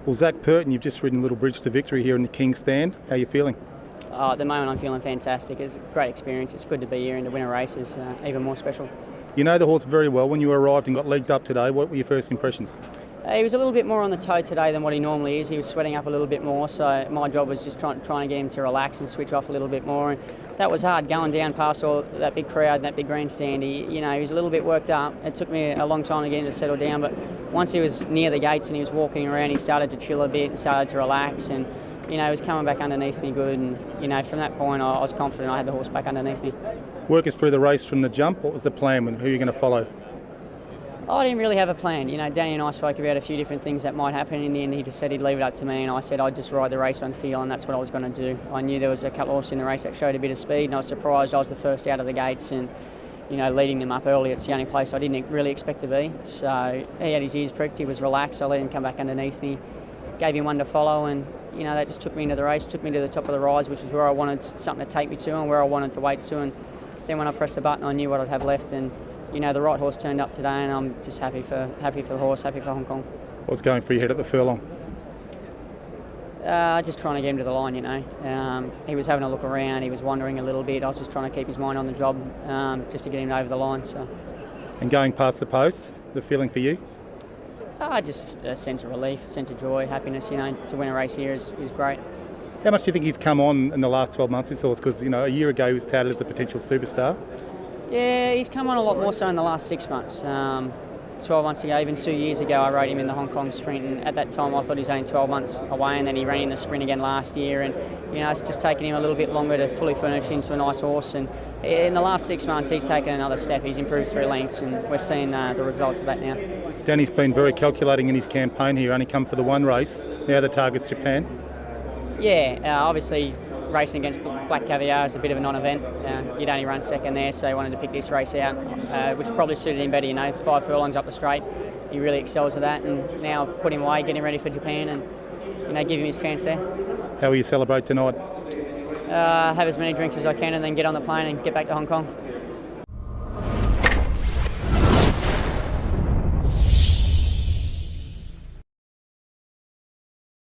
Well, Zac Purton, you've just ridden Little Bridge to victory here in the King's Stand. How are you feeling? At the moment I'm feeling fantastic. It's a great experience. It's good to be here, and to win a race is even more special. You know the horse very well. When you arrived and got legged up today, what were your first impressions? He was a little bit more on the toe today than what he normally is. He was sweating up a little bit more, so my job was just trying to get him to relax and switch off a little bit more. And that was hard, going down past all that big crowd, that big grandstand. He was a little bit worked up. It took me a long time to get him to settle down, but once he was near the gates and he was walking around, he started to chill a bit and started to relax, and he was coming back underneath me good. And from that point I was confident I had the horse back underneath me. Work us through the race from the jump. What was the plan and who are you going to follow? I didn't really have a plan. Danny and I spoke about a few different things that might happen. In the end, he just said he'd leave it up to me, and I said I'd just ride the race on feel, and that's what I was going to do. I knew there was a couple of horses in the race that showed a bit of speed, and I was surprised I was the first out of the gates, and leading them up early. It's the only place I didn't really expect to be. So he had his ears pricked. He was relaxed. I let him come back underneath me, gave him one to follow, and that just took me into the race, took me to the top of the rise, which is where I wanted something to take me to and where I wanted to wait to. And then when I pressed the button, I knew what I'd have left, and the right horse turned up today, and I'm just happy for the horse, happy for Hong Kong. What was going for your head at the furlong? Just trying to get him to the line, He was having a look around, he was wandering a little bit. I was just trying to keep his mind on the job, just to get him over the line. So. And going past the post, the feeling for you? Just a sense of relief, a sense of joy, happiness. To win a race here is great. How much do you think he's come on in the last 12 months, this horse? Because, a year ago he was touted as a potential superstar. Yeah, he's come on a lot more so in the last 6 months. 12 months ago, even 2 years ago, I rode him in the Hong Kong sprint, and at that time I thought he was only 12 months away, and then he ran in the sprint again last year, and it's just taken him a little bit longer to fully furnish into a nice horse. And in the last 6 months he's taken another step. He's improved 3 lengths, and we're seeing the results of that now. Danny's been very calculating in his campaign here, only come for the one race. Now the target's Japan. Yeah, obviously racing against Black Caviar is a bit of a non-event. You'd only run second there, so he wanted to pick this race out, which probably suited him better. 5 furlongs up the straight, he really excels at that, and now put him away, get him ready for Japan, and give him his chance there. How will you celebrate tonight? Have as many drinks as I can, and then get on the plane and get back to Hong Kong.